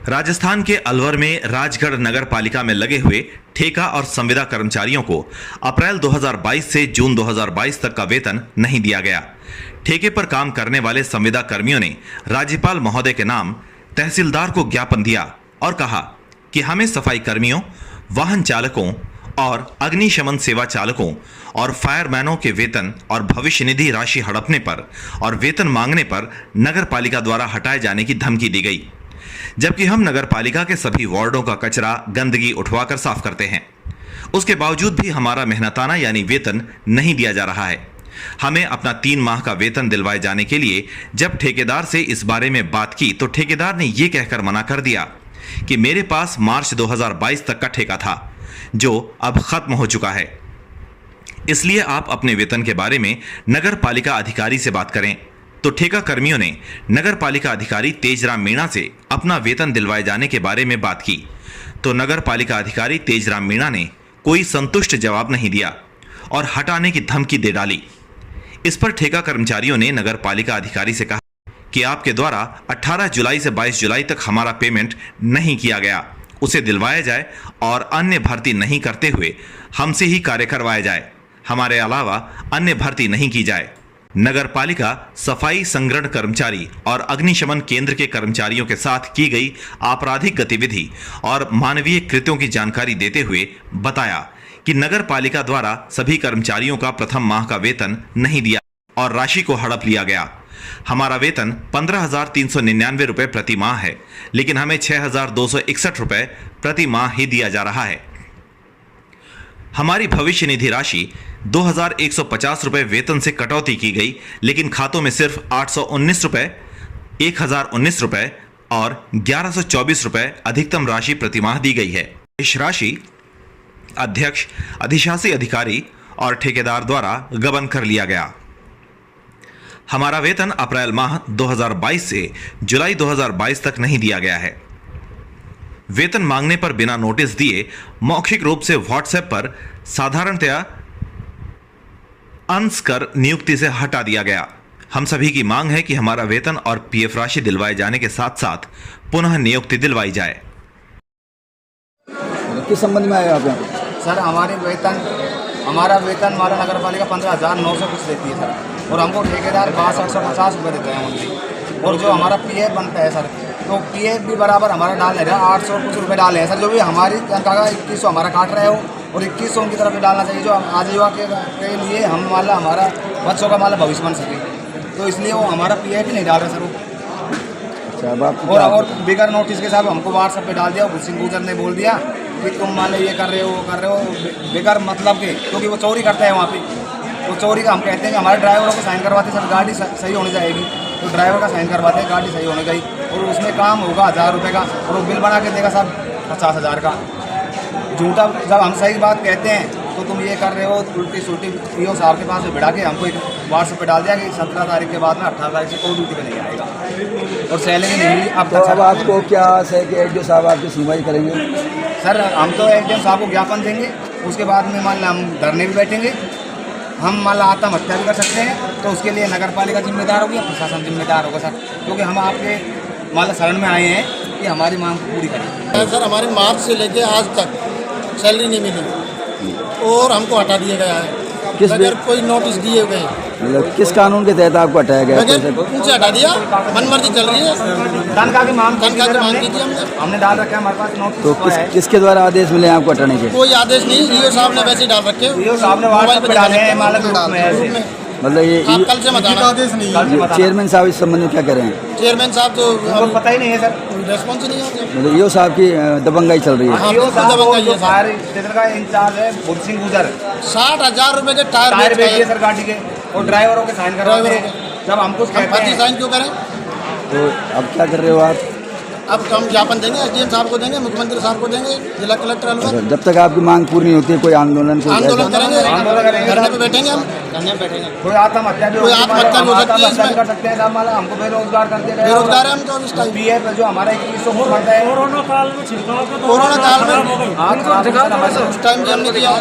राजस्थान के अलवर में राजगढ़ नगर पालिका में लगे हुए ठेका और संविदा कर्मचारियों को अप्रैल 2022 से जून 2022 तक का वेतन नहीं दिया गया। ठेके पर काम करने वाले संविदा कर्मियों ने राज्यपाल महोदय के नाम तहसीलदार को ज्ञापन दिया और कहा कि हमें सफाई कर्मियों, वाहन चालकों और अग्निशमन सेवा चालकों और फायरमैनों के वेतन और भविष्य निधि राशि हड़पने पर और वेतन मांगने पर नगर पालिका द्वारा हटाए जाने की धमकी दी गई, जबकि हम नगर पालिका के सभी वार्डों का कचरा, गंदगी उठवाकर साफ करते हैं। उसके बावजूद भी हमारा मेहनताना यानी वेतन नहीं दिया जा रहा है। हमें अपना 3 माह का वेतन दिलवाए जाने के लिए जब ठेकेदार से इस बारे में बात की तो ठेकेदार ने यह कहकर मना कर दिया कि मेरे पास मार्च 2022 तक का ठेका था जो अब खत्म हो चुका है, इसलिए आप अपने वेतन के बारे में नगर पालिका अधिकारी से बात करें। तो ठेका कर्मियों ने नगर पालिका अधिकारी तेजराम मीणा से अपना वेतन दिलवाए जाने के बारे में बात की तो नगर पालिका अधिकारी तेजराम मीणा ने कोई संतुष्ट जवाब नहीं दिया और हटाने की धमकी दे डाली। इस पर ठेका कर्मचारियों ने नगर पालिका अधिकारी से कहा कि आपके द्वारा 18 जुलाई से 22 जुलाई तक हमारा पेमेंट नहीं किया गया, उसे दिलवाया जाए और अन्य भर्ती नहीं करते हुए हमसे ही कार्य करवाया जाए, हमारे अलावा अन्य भर्ती नहीं की जाए। नगर पालिका सफाई संग्रहण कर्मचारी और अग्निशमन केंद्र के कर्मचारियों के साथ की गई आपराधिक गतिविधि और मानवीय कृत्यों की जानकारी देते हुए बताया कि नगर पालिका द्वारा सभी कर्मचारियों का प्रथम माह का वेतन नहीं दिया और राशि को हड़प लिया गया। हमारा वेतन 15,399 रुपए प्रति माह है, लेकिन हमें 6,261 रुपए प्रति माह ही दिया जा रहा है। हमारी भविष्य निधि राशि 2,150 रुपए वेतन से कटौती की गई, लेकिन खातों में सिर्फ 819 रुपए, 1,019 रुपए और 1,124 रुपए अधिकतम राशि प्रतिमाह दी गई है। इस राशि अध्यक्ष, अधिशासी अधिकारी और ठेकेदार द्वारा गबन कर लिया गया। हमारा वेतन अप्रैल माह 2022 से जुलाई 2022 तक नहीं दिया गया है। वेतन मांगने पर बिना नोटिस दिए मौखिक रूप से व्हाट्सएप पर साधारणतया अंश कर नियुक्ति से हटा दिया गया। हम सभी की मांग है कि हमारा वेतन और पीएफ राशि दिलवाए जाने के साथ साथ पुनः नियुक्ति दिलवाई जाए। किस संबंध में आए आप यहाँ? सर हमारा वेतन हमारा नगर पालिका 15,900 कुछ देती है सर, और हमको ठेकेदार 6250 रुपये देते हैं मंथली। और जो हमारा पीएफ बनता है सर, तो पीएफ भी बराबर हमारा डाल नहीं रहा, 800 कुछ रुपये डाले हैं सर। जो भी हमारी तनख्वाह का 2100 हमारा काट रहे हो और 2100 उनकी तरफ डालना चाहिए, जो आजीविका के लिए हम हमारा बच्चों का भविष्य बन सके, तो इसलिए वो हमारा पीएफ ही नहीं डाल रहे सर वो। और बिगर नोटिस के साथ हमको व्हाट्सएप पे डाल दिया। सिंह गुजर ने बोल दिया कि तुम मान लो ये कर रहे हो बेकार मतलब के, क्योंकि वो चोरी करते हैं वहाँ पे। वो चोरी का हम कहते हैं कि हमारे ड्राइवरों को साइन करवाते सर, गाड़ी सही होनी जाएगी, तो ड्राइवर का साइन करवाते हैं, गाड़ी सही होनी चाहिए, और उसमें काम होगा 1000 रुपये का, और वो बिल बना के देगा सर 50,000 का। झूठा जब हम सही बात कहते हैं तो तुम ये कर रहे हो, उल्टी सुल्टी पीओ साहब के पास बिठा के हमको एक व्हाट्सएप पे डाल दिया कि 17 तारीख के बाद में 18 तारीख से कोई ड्यूटी पे नहीं आएगा और सैलरी नहीं मिली। अब तक अब आपको क्या आस है कि एडीओ साहब आपकी सुनवाई करेंगे? सर हम तो एडीओ साहब को ज्ञापन देंगे, उसके बाद में मान लो हम धरने भी बैठेंगे, हम मान लो आत्महत्या भी कर सकते हैं, तो उसके लिए नगर पालिका जिम्मेदार होगी या प्रशासन जिम्मेदार होगा सर, क्योंकि हम आपके मान लो शरण में आए हैं कि हमारी मांग पूरी करें। सर हमारी मार्च से लेके आज तक सैलरी नहीं मिली और हमको हटा दिया गया है बगैर कोई नोटिस दिए हुए। मतलब किस कानून के तहत आपको हटाया गया? उनसे हटा दिया, मनमर्जी चल रही है। तनख्वाह की मांग की थी हमने डाल रखा है हमारे पास नोटिस। तो किसके द्वारा आदेश मिले आपको हटाने के? कोई आदेश नहीं, ईओ साहब ने वैसे ही डाल रखे। ईओ साहब ने व्हाट्सएप पे डाले हैं में। मतलब ये कल से बताना आदेश नहीं है। चेयरमैन साहब इस संबंध में क्या कह रहे हैं? चेयरमैन साहब तो हमको पता ही नहीं है सर, रेस्पॉन्स नहीं है। मतलब ईओ साहब की दबंगाई चल रही है। ईओ साहब जो फायर स्टेशन का इंचार्ज है सिंह गुजर, 60,000 रुपए के टायर बेच दिए सर गाड़ी के, और ड्राइवरों के साइन करवाते हैं। जब हमको कहते हैं साइन क्यों करें? तो अब क्या कर रहे हो आप? अब हम ज्ञापन देंगे, एसडीएम साहब को देंगे, मुख्यमंत्री साहब को देंगे, जिला कलेक्टर अलवर। जब तक आपकी मांग पूरी नहीं होती है कोई आंदोलन करेंगे, धरने पे बैठेंगे, हम धरने पे बैठेंगे। कोई आत्महत्या भी हो सकती है, हमको बेरोजगार कर दिया, बेरोजगार है हम तो इस टाइम। पीएफ जो हमारा 2100 बढ़ता है, कोरोना काल में उस टाइम भी हमने किया।